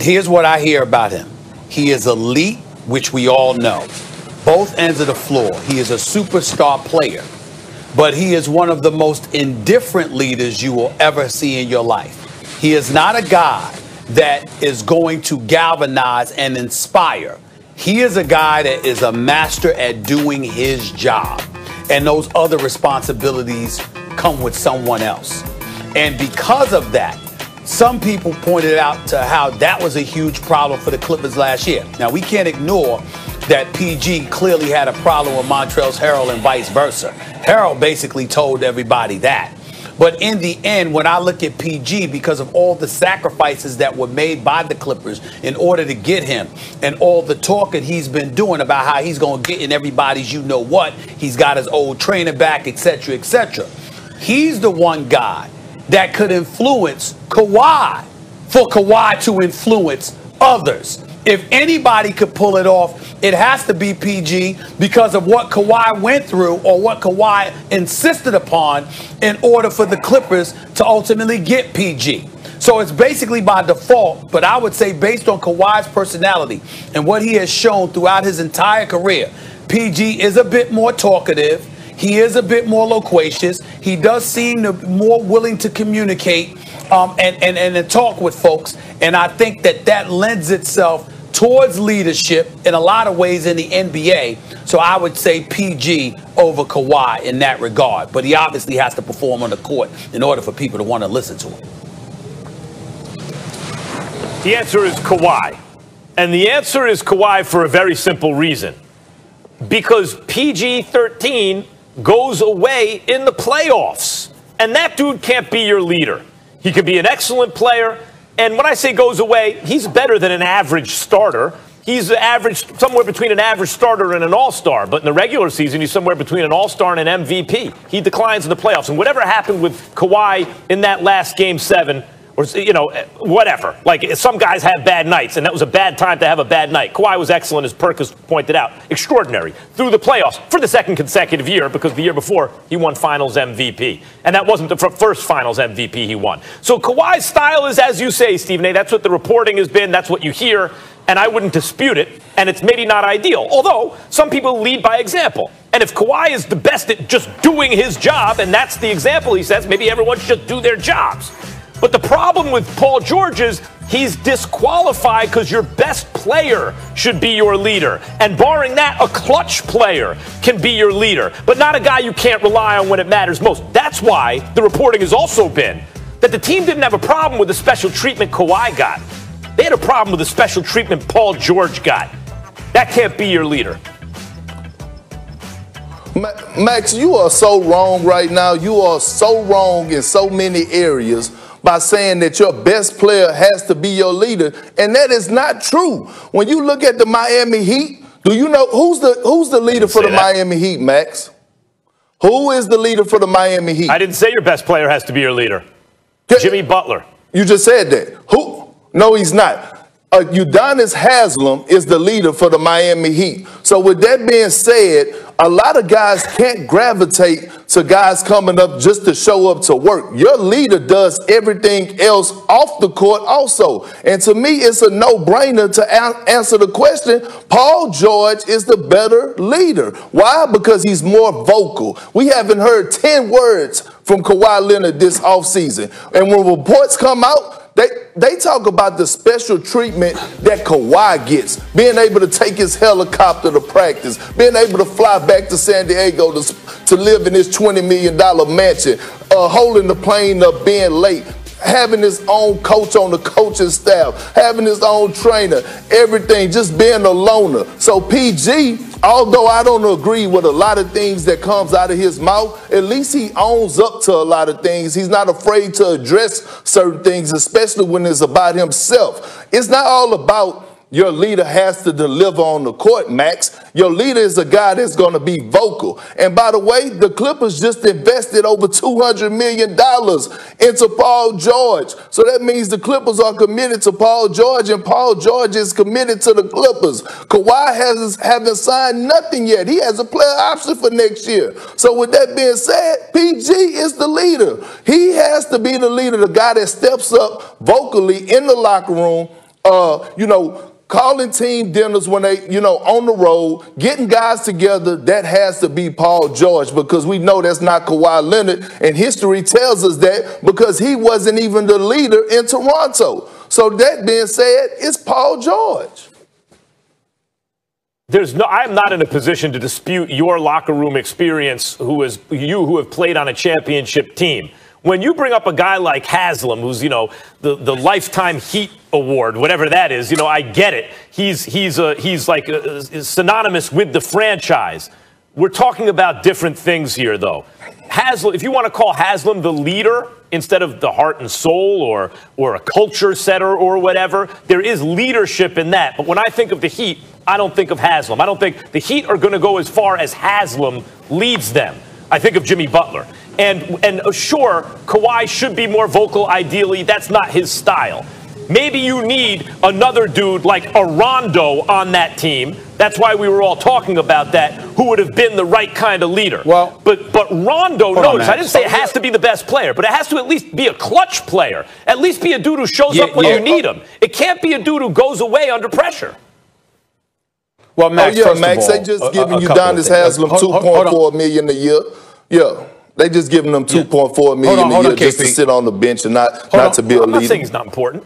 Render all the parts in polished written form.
Here's what I hear about him. He is elite, which we all know. Both ends of the floor. He is a superstar player. But he is one of the most indifferent leaders you will ever see in your life. He is not a guy that is going to galvanize and inspire. He is a guy that is a master at doing his job. And those other responsibilities come with someone else. And because of that, some people pointed out to how that was a huge problem for the Clippers last year. Now, we can't ignore that PG clearly had a problem with Montrezl Harrell and vice versa. Harrell basically told everybody that. But in the end, when I look at PG, because of all the sacrifices that were made by the Clippers in order to get him and all the talk that he's been doing about how he's going to get in everybody's you-know-what, he's got his old trainer back, etc., etc. He's the one guy that could influence Kawhi for Kawhi to influence others. If anybody could pull it off, it has to be PG because of what Kawhi went through or what Kawhi insisted upon in order for the Clippers to ultimately get PG. So it's basically by default, but I would say based on Kawhi's personality and what he has shown throughout his entire career, PG is a bit more talkative. He is a bit more loquacious. He does seem more willing to communicate and talk with folks. And I think that lends itself towards leadership in a lot of ways in the NBA. So I would say PG over Kawhi in that regard. But he obviously has to perform on the court in order for people to want to listen to him. The answer is Kawhi. And the answer is Kawhi for a very simple reason. Because PG-13 goes away in the playoffs. And that dude can't be your leader. He could be an excellent player. And when I say goes away, he's better than an average starter. He's average, somewhere between an average starter and an all-star. But in the regular season, he's somewhere between an all-star and an MVP. He declines in the playoffs. And whatever happened with Kawhi in that last Game 7, or, you know, whatever. Like, some guys have bad nights, and that was a bad time to have a bad night. Kawhi was excellent, as Perkins pointed out. Extraordinary. Through the playoffs for the second consecutive year, because the year before, he won Finals MVP. And that wasn't the first Finals MVP he won. So Kawhi's style is, as you say, Stephen A., that's what the reporting has been. That's what you hear. And I wouldn't dispute it. And it's maybe not ideal. Although, some people lead by example. And if Kawhi is the best at just doing his job, and that's the example he says, maybe everyone should do their jobs. But the problem with Paul George is he's disqualified because your best player should be your leader. And barring that, a clutch player can be your leader, but not a guy you can't rely on when it matters most. That's why the reporting has also been that the team didn't have a problem with the special treatment Kawhi got. They had a problem with the special treatment Paul George got. That can't be your leader. Max, you are so wrong right now. You are so wrong in so many areas by saying that your best player has to be your leader, and that is not true. When you look at the Miami Heat, do you know who's the leader for the Miami Heat, Max? Who is the leader for the Miami Heat? I didn't say your best player has to be your leader. Jimmy Butler. You just said that. Who? No, he's not. Udonis Haslem is the leader for the Miami Heat. So with that being said, a lot of guys can't gravitate to guys coming up just to show up to work. Your leader does everything else off the court also. And to me, it's a no-brainer to answer the question. Paul George is the better leader. Why? Because he's more vocal. We haven't heard 10 words from Kawhi Leonard this offseason. And when reports come out, they talk about the special treatment that Kawhi gets, being able to take his helicopter to practice, being able to fly back to San Diego to live in his $20 million mansion, holding the plane up, being late, having his own coach on the coaching staff, having his own trainer, everything, just being a loner. So PG, although I don't agree with a lot of things that comes out of his mouth, at least he owns up to a lot of things. He's not afraid to address certain things, especially when it's about himself. It's not all about your leader has to deliver on the court, Max. Your leader is a guy that's going to be vocal. And by the way, the Clippers just invested over $200 million into Paul George. So that means the Clippers are committed to Paul George, and Paul George is committed to the Clippers. Kawhi haven't signed nothing yet. He has a player option for next year. So with that being said, PG is the leader. He has to be the leader, the guy that steps up vocally in the locker room calling team dinners when they, on the road, getting guys together, that has to be Paul George, because we know that's not Kawhi Leonard, and history tells us that because he wasn't even the leader in Toronto. So that being said, it's Paul George. I'm not in a position to dispute your locker room experience, who have played on a championship team. When you bring up a guy like Haslam, who's, the Lifetime Heat Award, whatever that is, I get it. He's like synonymous with the franchise. We're talking about different things here, though. Haslam, if you want to call Haslam the leader instead of the heart and soul or a culture setter or whatever, there is leadership in that. But when I think of the Heat, I don't think of Haslam. I don't think the Heat are going to go as far as Haslam leads them. I think of Jimmy Butler. And sure, Kawhi should be more vocal ideally. That's not his style. Maybe you need another dude like a Rondo on that team. That's why we were all talking about that, who would have been the right kind of leader. Well, but Rondo, notice, I didn't say it has to be the best player, but it has to at least be a clutch player. At least be a dude who shows up when you need him. It can't be a dude who goes away under pressure. Well, Max, Max, they just giving Udonis Haslam $2.4 million a year. Yeah. They just giving them $2.4 million a year just to sit on the bench and not to be a leader. I'm not saying he's not important.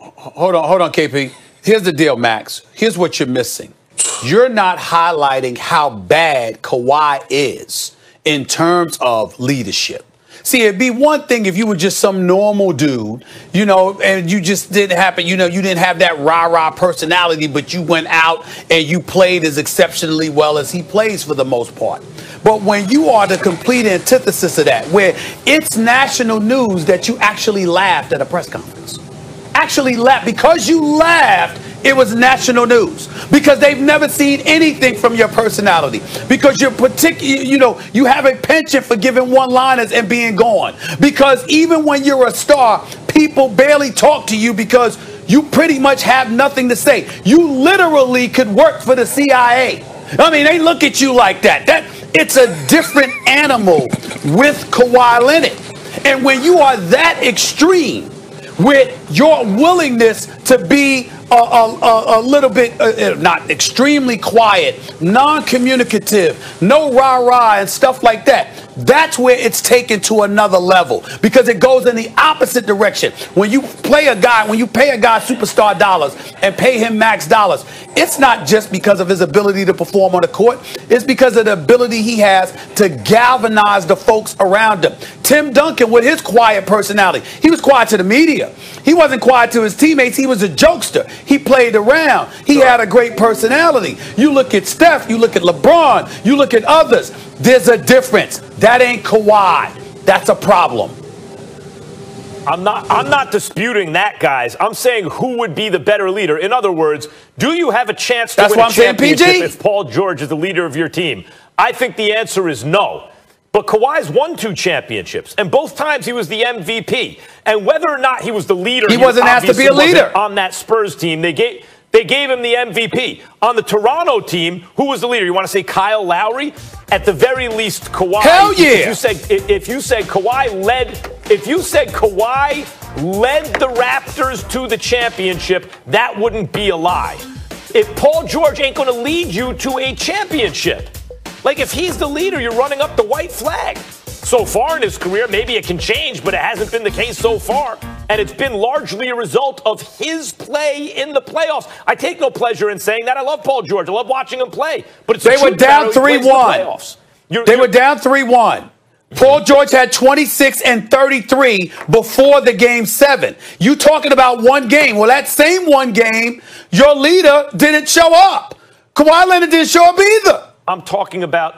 Hold on, KP. Here's the deal, Max. Here's what you're missing. You're not highlighting how bad Kawhi is in terms of leadership. See, it'd be one thing if you were just some normal dude, and you just didn't happen, you didn't have that rah-rah personality, but you went out and you played as exceptionally well as he plays for the most part. But when you are the complete antithesis of that, where it's national news that you actually laughed at a press conference. Actually laughed. Because you laughed, it was national news. Because they've never seen anything from your personality. Because you're you have a penchant for giving one-liners and being gone. Because even when you're a star, people barely talk to you because you pretty much have nothing to say. You literally could work for the CIA. I mean, they look at you like that. It's a different animal with Kawhi Leonard. And when you are that extreme with your willingness to be a little bit, not extremely quiet, non-communicative, no rah-rah and stuff like that, that's where it's taken to another level, because it goes in the opposite direction. When you pay a guy superstar dollars and pay him max dollars, it's not just because of his ability to perform on the court. It's because of the ability he has to galvanize the folks around him. Tim Duncan, with his quiet personality, he was quiet to the media. He wasn't quiet to his teammates. He was a jokester. He played around. He had a great personality. You look at Steph, you look at LeBron, you look at others. There's a difference. That ain't Kawhi. That's a problem. I'm not disputing that, guys. I'm saying who would be the better leader. In other words, do you have a chance to win a championship if Paul George is the leader of your team? I think the answer is no. But Kawhi's won 2 championships, and both times he was the MVP. And whether or not he was the leader, he wasn't asked to be a leader on that Spurs team. They gave him the MVP. On the Toronto team, who was the leader? You want to say Kyle Lowry? At the very least, Kawhi. Hell yeah! If you said Kawhi led the Raptors to the championship, that wouldn't be a lie. If Paul George ain't going to lead you to a championship, like if he's the leader, you're running up the white flag. So far in his career, maybe it can change, but it hasn't been the case so far. And it's been largely a result of his play in the playoffs. I take no pleasure in saying that. I love Paul George. I love watching him play. But it's they were down 3-1. They were down 3-1. Paul George had 26 and 33 before the game 7. You talking about one game. Well, that same one game, your leader didn't show up. Kawhi Leonard didn't show up either. I'm talking about,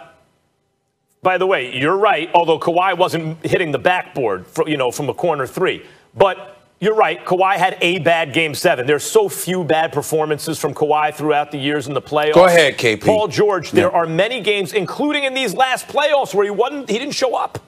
by the way, you're right, although Kawhi wasn't hitting the backboard from a corner 3. But you're right, Kawhi had a bad game 7. There's so few bad performances from Kawhi throughout the years in the playoffs. Go ahead, KP. Paul George, there are many games, including in these last playoffs, where he didn't show up.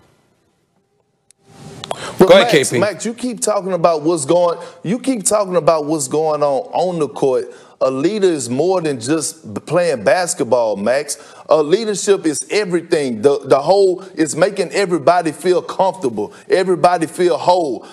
But go ahead, KP. Max, you keep talking about what's going on the court. A leader is more than just playing basketball, Max. Leadership is everything. The whole is making everybody feel comfortable, everybody feel whole,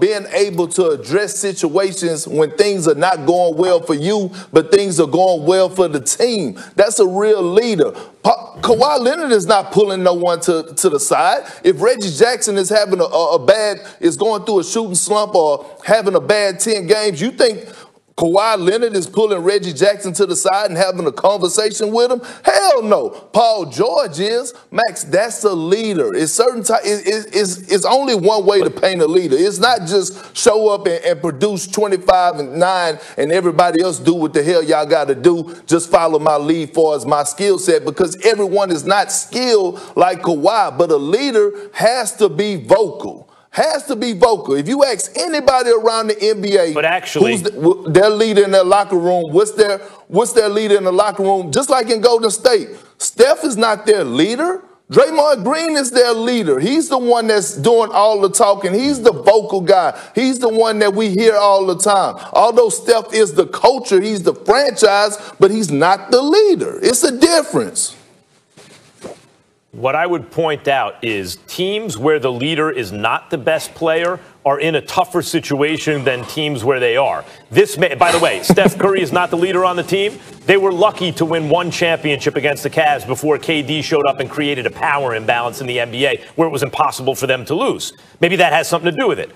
being able to address situations when things are not going well for you, but things are going well for the team. That's a real leader. Kawhi Leonard is not pulling no one to the side. If Reggie Jackson is having is going through a shooting slump or having a bad 10 games, you think Kawhi Leonard is pulling Reggie Jackson to the side and having a conversation with him? Hell no. Paul George is. Max, that's a leader. It's it's only one way to paint a leader. It's not just show up and produce 25 and 9 and everybody else do what the hell y'all got to do. Just follow my lead far as my skill set, because everyone is not skilled like Kawhi, but a leader has to be vocal. Has to be vocal. If you ask anybody around the NBA, but actually, who's their leader in their locker room, what's their leader in the locker room? Just like in Golden State, Steph is not their leader. Draymond Green is their leader. He's the one that's doing all the talking. He's the vocal guy. He's the one that we hear all the time. Although Steph is the culture, he's the franchise, but he's not the leader. It's a difference. What I would point out is teams where the leader is not the best player are in a tougher situation than teams where they are. By the way, Steph Curry is not the leader on the team. They were lucky to win one championship against the Cavs before KD showed up and created a power imbalance in the NBA where it was impossible for them to lose. Maybe that has something to do with it.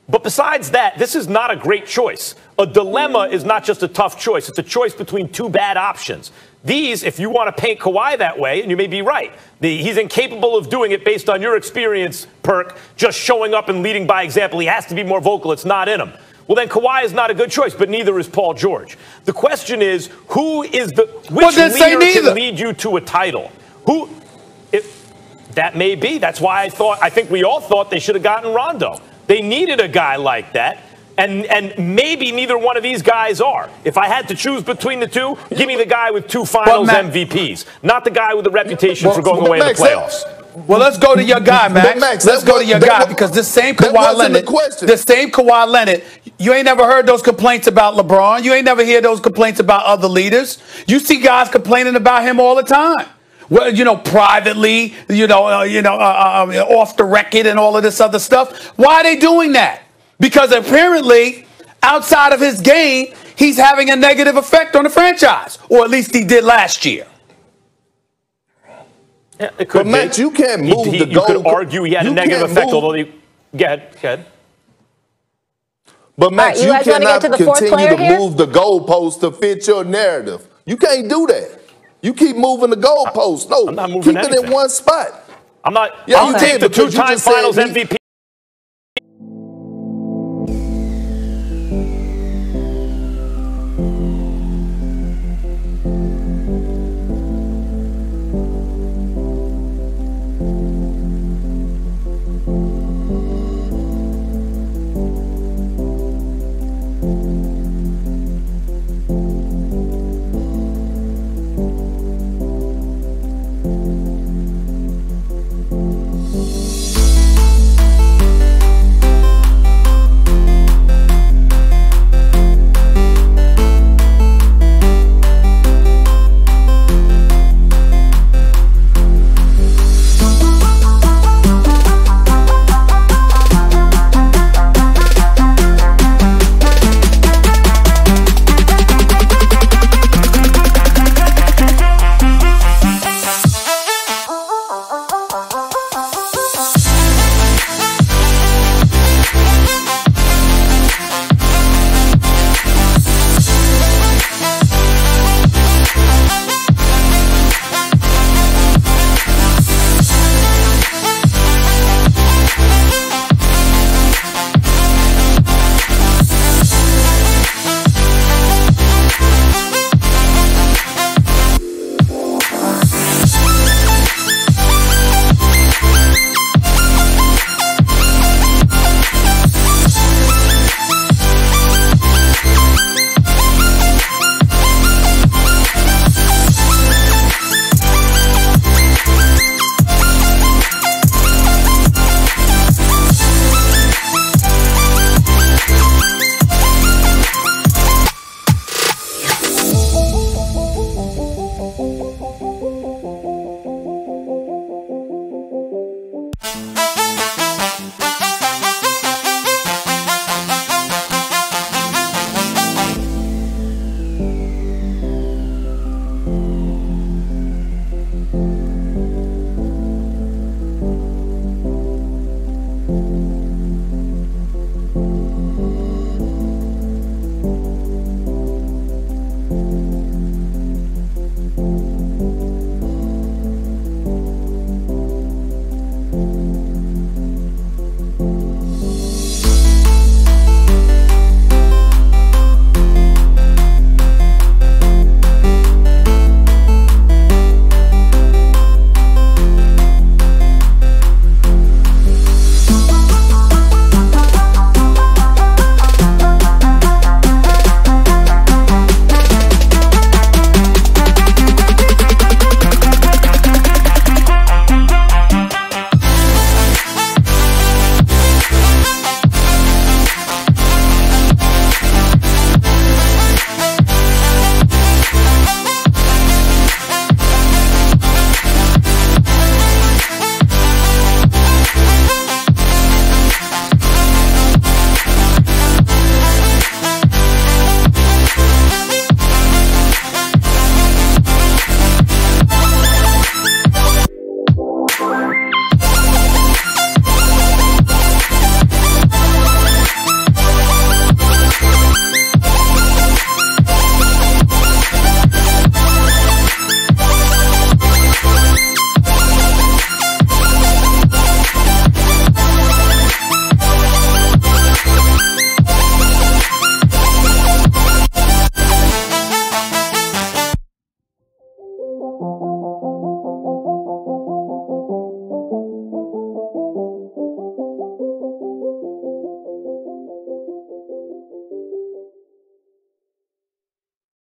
But besides that, this is not a great choice. A dilemma is not just a tough choice. It's a choice between two bad options. These, if you want to paint Kawhi that way, and you may be right, he's incapable of doing it based on your experience, Perk, just showing up and leading by example. He has to be more vocal. It's not in him. Well, then Kawhi is not a good choice, but neither is Paul George. The question is, which leader can lead you to a title? That may be. That's why I think we all thought they should have gotten Rondo. They needed a guy like that. And maybe neither one of these guys are. If I had to choose between the two, give me the guy with 2 finals MVPs, not the guy with a reputation for going away in the playoffs. Well, let's go to your guy, Max. Let's go to your guy, because this same Kawhi Leonard, you ain't never heard those complaints about LeBron. You ain't never heard those complaints about other leaders. You see guys complaining about him all the time. Well, privately, off the record and all of this other stuff. Why are they doing that? Because apparently, outside of his game, he's having a negative effect on the franchise, or at least he did last year. Yeah, it could but Max, you can't move the goal. You could argue he had a negative effect, although go ahead. But Max, you cannot continue to move the goalpost to fit your narrative. You can't do that. You keep moving the goalpost. No, I'm not moving keep it in one spot. I'm not. I'll take the 2-time Finals MVP.